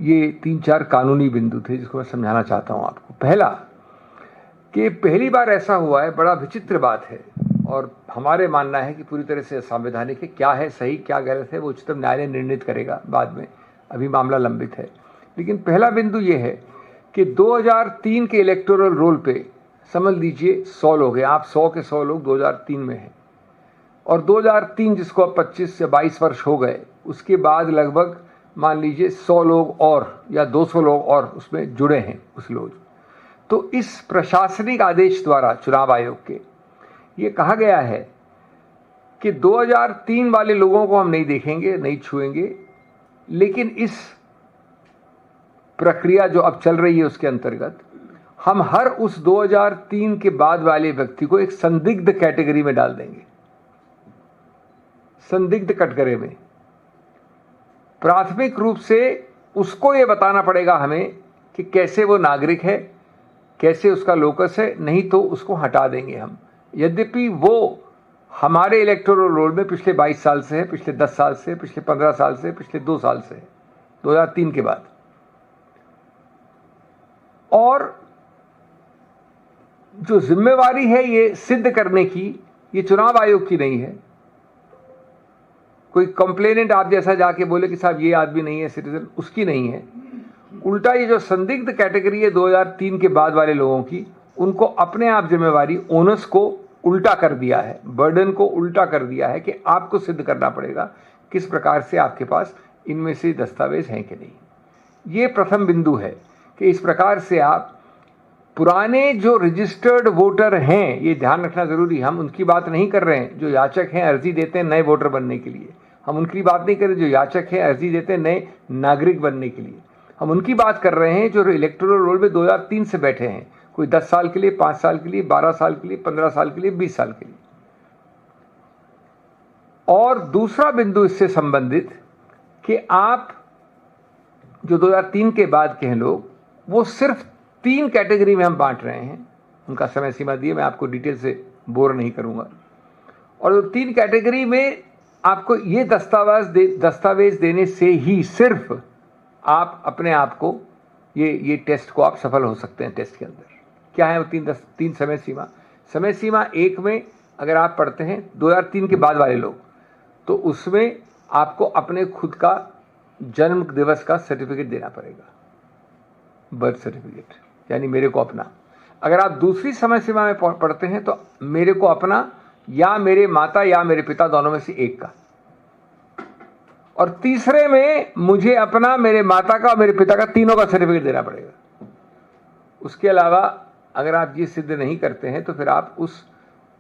ये 3-4 कानूनी बिंदु थे जिसको मैं समझाना चाहता हूँ आपको। पहला, कि पहली बार ऐसा हुआ है, बड़ा विचित्र बात है और हमारे मानना है कि पूरी तरह से असंवैधानिक है। क्या है सही क्या गलत है वो उच्चतम न्यायालय निर्णित करेगा बाद में, अभी मामला लंबित है। लेकिन पहला बिंदु ये है कि 2003 के इलेक्टोरल रोल पे समझ लीजिए 100 लोग हैं, आप 100 के 100 लोग 2003 में हैं, और 2003 जिसको अब 25 या 22 वर्ष हो गए, उसके बाद लगभग मान लीजिए 100 लोग और या 200 लोग और उसमें जुड़े हैं उस लोग। तो इस प्रशासनिक आदेश द्वारा चुनाव आयोग के ये कहा गया है कि 2003 वाले लोगों को हम नहीं देखेंगे, नहीं छुएंगे, लेकिन इस प्रक्रिया जो अब चल रही है उसके अंतर्गत हम हर उस 2003 के बाद वाले व्यक्ति को एक संदिग्ध कैटेगरी में डाल देंगे। संदिग्ध कटघरे में प्राथमिक रूप से उसको ये बताना पड़ेगा हमें कि कैसे वो नागरिक है, कैसे उसका लोकस है, नहीं तो उसको हटा देंगे हम। यद्यपि वो हमारे इलेक्टोरल रोल में पिछले 22 साल से है, पिछले 10 साल से, पिछले 15 साल से, पिछले 2 साल से है, 2003 के बाद। और जो जिम्मेवारी है ये सिद्ध करने की, ये चुनाव आयोग की नहीं है। कोई कंप्लेनेंट आप जैसा जाके बोले कि साहब ये आदमी नहीं है सिटीजन, उसकी नहीं है। उल्टा ये जो संदिग्ध कैटेगरी है 2003 के बाद वाले लोगों की, उनको अपने आप जिम्मेवारी, ओनस को उल्टा कर दिया है, बर्डन को उल्टा कर दिया है कि आपको सिद्ध करना पड़ेगा किस प्रकार से आपके पास इनमें से दस्तावेज हैं कि नहीं। ये प्रथम बिंदु है कि इस प्रकार से आप पुराने जो रजिस्टर्ड वोटर हैं, ये ध्यान रखना जरूरी, हम उनकी बात नहीं कर रहे हैं जो याचक हैं, अर्जी देते हैं नए वोटर बनने के लिए। हम उनकी बात नहीं कर रहे जो याचक हैं, अर्जी देते हैं नए नागरिक बनने के लिए। हम उनकी बात कर रहे हैं जो इलेक्टोरल रोल में 2003 से बैठे हैं, कोई 10 साल के लिए, 5 साल के लिए, 12 साल के लिए, 15 साल के लिए, 20 साल के लिए। और दूसरा बिंदु इससे संबंधित कि आप जो 2003 के बाद के हैं लोग, वो सिर्फ 3 कैटेगरी में हम बांट रहे हैं। उनका समय सीमा दिए, मैं आपको डिटेल से बोर नहीं करूंगा। और 3 कैटेगरी में आपको ये दस्तावेज देने से ही सिर्फ आप अपने आप को ये टेस्ट को आप सफल हो सकते हैं। टेस्ट के अंदर क्या है वो 3 समय सीमा। समय सीमा 1 में अगर आप पढ़ते हैं 2003 के बाद वाले लोग, तो उसमें आपको अपने खुद का जन्म दिवस का सर्टिफिकेट देना पड़ेगा, बर्थ सर्टिफिकेट, यानी मेरे को अपना। अगर आप दूसरी समय सीमा में पढ़ते हैं तो मेरे को अपना या मेरे माता या मेरे पिता, दोनों में से एक का। और तीसरे में मुझे अपना, मेरे माता का और मेरे पिता का, तीनों का सर्टिफिकेट देना पड़ेगा। उसके अलावा अगर आप ये सिद्ध नहीं करते हैं तो फिर आप उस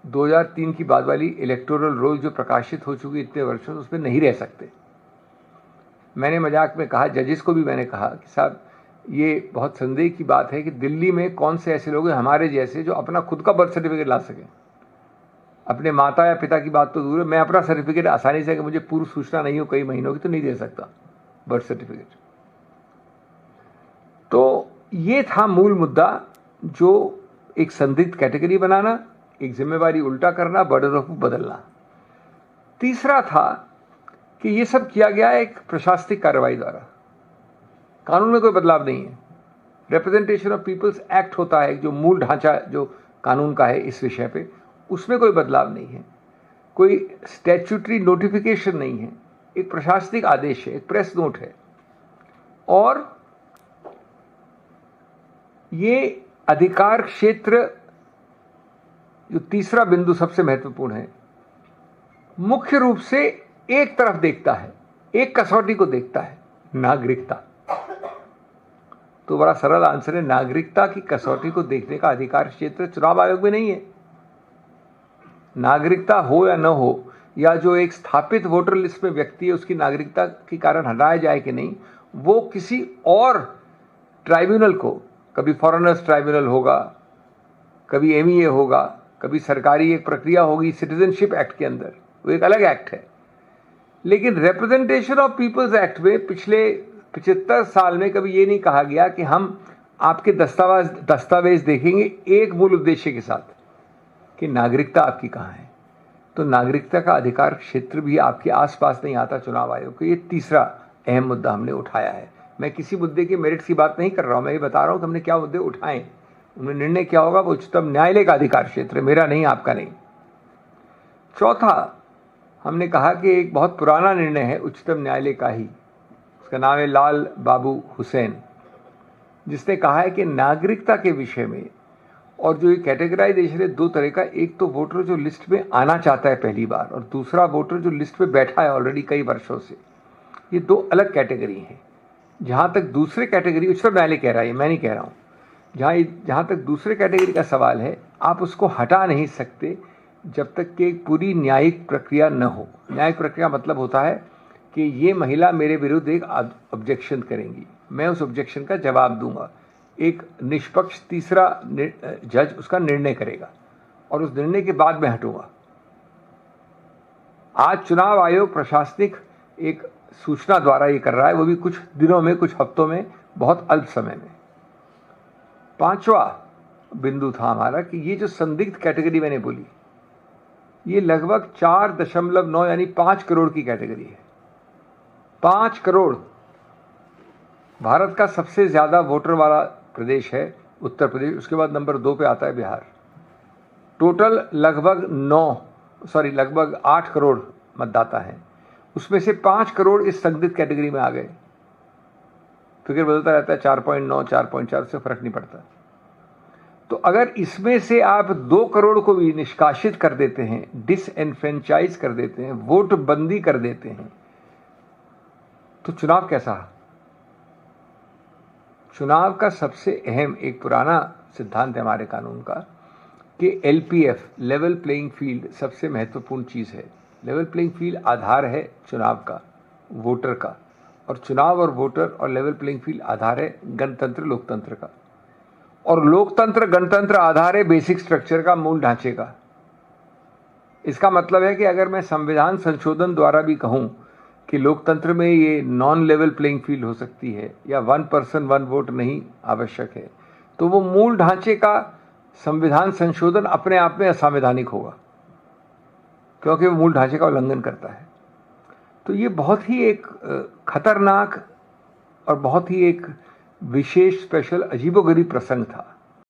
2003 की बाद वाली इलेक्टोरल रोल जो प्रकाशित हो चुकी इतने वर्षों, उसमें नहीं रह सकते। मैंने मजाक में कहा, जजेस को भी मैंने कहा कि साहब ये बहुत संदेह की बात है कि दिल्ली में कौन से ऐसे लोग हैं हमारे जैसे जो अपना खुद का बर्थ सर्टिफिकेट ला सकें। अपने माता या पिता की बात तो दूर है, मैं अपना सर्टिफिकेट आसानी से, कि मुझे पूर्व सूचना नहीं हो कई महीनों की, तो नहीं दे सकता बर्थ सर्टिफिकेट। तो ये था मूल मुद्दा, जो एक संदिग्ध कैटेगरी बनाना, एक जिम्मेवारी उल्टा करना, बर्डन ऑफ बदलना। तीसरा था कि ये सब किया गया एक प्रशासनिक कार्रवाई द्वारा, कानून में कोई बदलाव नहीं है। रिप्रेजेंटेशन ऑफ पीपल्स एक्ट होता है जो मूल ढांचा जो कानून का है इस विषय पे, उसमें कोई बदलाव नहीं है, कोई स्टैट्यूटरी नोटिफिकेशन नहीं है, एक प्रशासनिक आदेश है, एक प्रेस नोट है। और ये अधिकार क्षेत्र, जो तीसरा बिंदु सबसे महत्वपूर्ण है, मुख्य रूप से एक तरफ देखता है, एक कसौटी को देखता है, नागरिकता। तो बड़ा सरल आंसर है, नागरिकता की कसौटी को देखने का अधिकार क्षेत्र चुनाव आयोग में नहीं है। नागरिकता हो या न हो, या जो एक स्थापित वोटर लिस्ट में व्यक्ति है उसकी नागरिकता के कारण हटाया जाए कि नहीं, वो किसी और ट्राइब्यूनल को, कभी फॉरेनर्स ट्राइब्यूनल होगा, कभी एमईए होगा, कभी सरकारी एक प्रक्रिया होगी सिटीजनशिप एक्ट के अंदर, वो एक अलग एक्ट है। लेकिन रिप्रेजेंटेशन ऑफ पीपल्स एक्ट में पिछले 75 साल में कभी ये नहीं कहा गया कि हम आपके दस्तावेज देखेंगे एक मूल उद्देश्य के साथ कि नागरिकता आपकी कहाँ है। तो नागरिकता का अधिकार क्षेत्र भी आपके आसपास नहीं आता चुनाव आयोग को। ये तीसरा अहम मुद्दा हमने उठाया है। मैं किसी मुद्दे के मेरिट्स की बात नहीं कर रहा हूँ, मैं ये बता रहा हूँ कि हमने क्या मुद्दे उठाए, उनमें निर्णय क्या होगा वो उच्चतम न्यायालय का अधिकार क्षेत्र है, मेरा नहीं, आपका नहीं। चौथा, हमने कहा कि एक बहुत पुराना निर्णय है उच्चतम न्यायालय का ही, उसका नाम है लाल बाबू हुसैन, जिसने कहा है कि नागरिकता के विषय में और जो ये कैटेगराइजेशन है दो तरह का, एक तो वोटर जो लिस्ट में आना चाहता है पहली बार, और दूसरा वोटर जो लिस्ट में बैठा है ऑलरेडी कई वर्षों से। ये दो अलग कैटेगरी हैं। जहाँ तक दूसरे कैटेगरी, उच्चतम न्यायालय कह रहा है, मैं नहीं कह रहा हूँ, जहाँ तक दूसरे कैटेगरी का सवाल है, आप उसको हटा नहीं सकते जब तक कि एक पूरी न्यायिक प्रक्रिया न हो। न्यायिक प्रक्रिया मतलब होता है कि ये महिला मेरे विरुद्ध एक ऑब्जेक्शन करेंगी, मैं उस ऑब्जेक्शन का जवाब दूंगा, एक निष्पक्ष तीसरा जज उसका निर्णय करेगा और उस निर्णय के बाद मैं हटूंगा। आज चुनाव आयोग प्रशासनिक एक सूचना द्वारा ये कर रहा है, वो भी कुछ दिनों में, कुछ हफ्तों में, बहुत अल्प समय में। पांचवा बिंदु था हमारा कि ये जो संदिग्ध कैटेगरी मैंने बोली, ये लगभग 4.9 यानी 5 करोड़ की कैटेगरी है। 5 करोड़। भारत का सबसे ज्यादा वोटर वाला प्रदेश है उत्तर प्रदेश, उसके बाद नंबर 2 पे आता है बिहार। टोटल लगभग 8 करोड़ मतदाता हैं, उसमें से 5 करोड़ इस संदिग्ध कैटेगरी में आ गए। फिगर बदलता रहता है, 4.9, 4.4 से फर्क नहीं पड़ता। तो अगर इसमें से आप 2 करोड़ को भी निष्कासित कर देते हैं, डिसएनफ्रेंचाइज कर देते हैं, वोट बंदी कर देते हैं, तो चुनाव कैसा? चुनाव का सबसे अहम एक पुराना सिद्धांत है हमारे कानून का कि एलपीएफ, लेवल प्लेइंग फील्ड, सबसे महत्वपूर्ण चीज़ है। लेवल प्लेइंग फील्ड आधार है चुनाव का, वोटर का, और चुनाव और वोटर और लेवल प्लेइंग फील्ड आधार है गणतंत्र, लोकतंत्र का। और लोकतंत्र, गणतंत्र आधार है बेसिक स्ट्रक्चर का, मूल ढांचे का। इसका मतलब है कि अगर मैं संविधान संशोधन द्वारा भी कहूं कि लोकतंत्र में ये नॉन लेवल प्लेइंग फील्ड हो सकती है या 1 पर्सन 1 वोट नहीं आवश्यक है, तो वो मूल ढांचे का संविधान संशोधन अपने आप में असंवैधानिक होगा, क्योंकि वो मूल ढांचे का उल्लंघन करता है। तो ये बहुत ही एक खतरनाक और बहुत ही एक विशेष, स्पेशल, अजीबोगरीब प्रसंग था।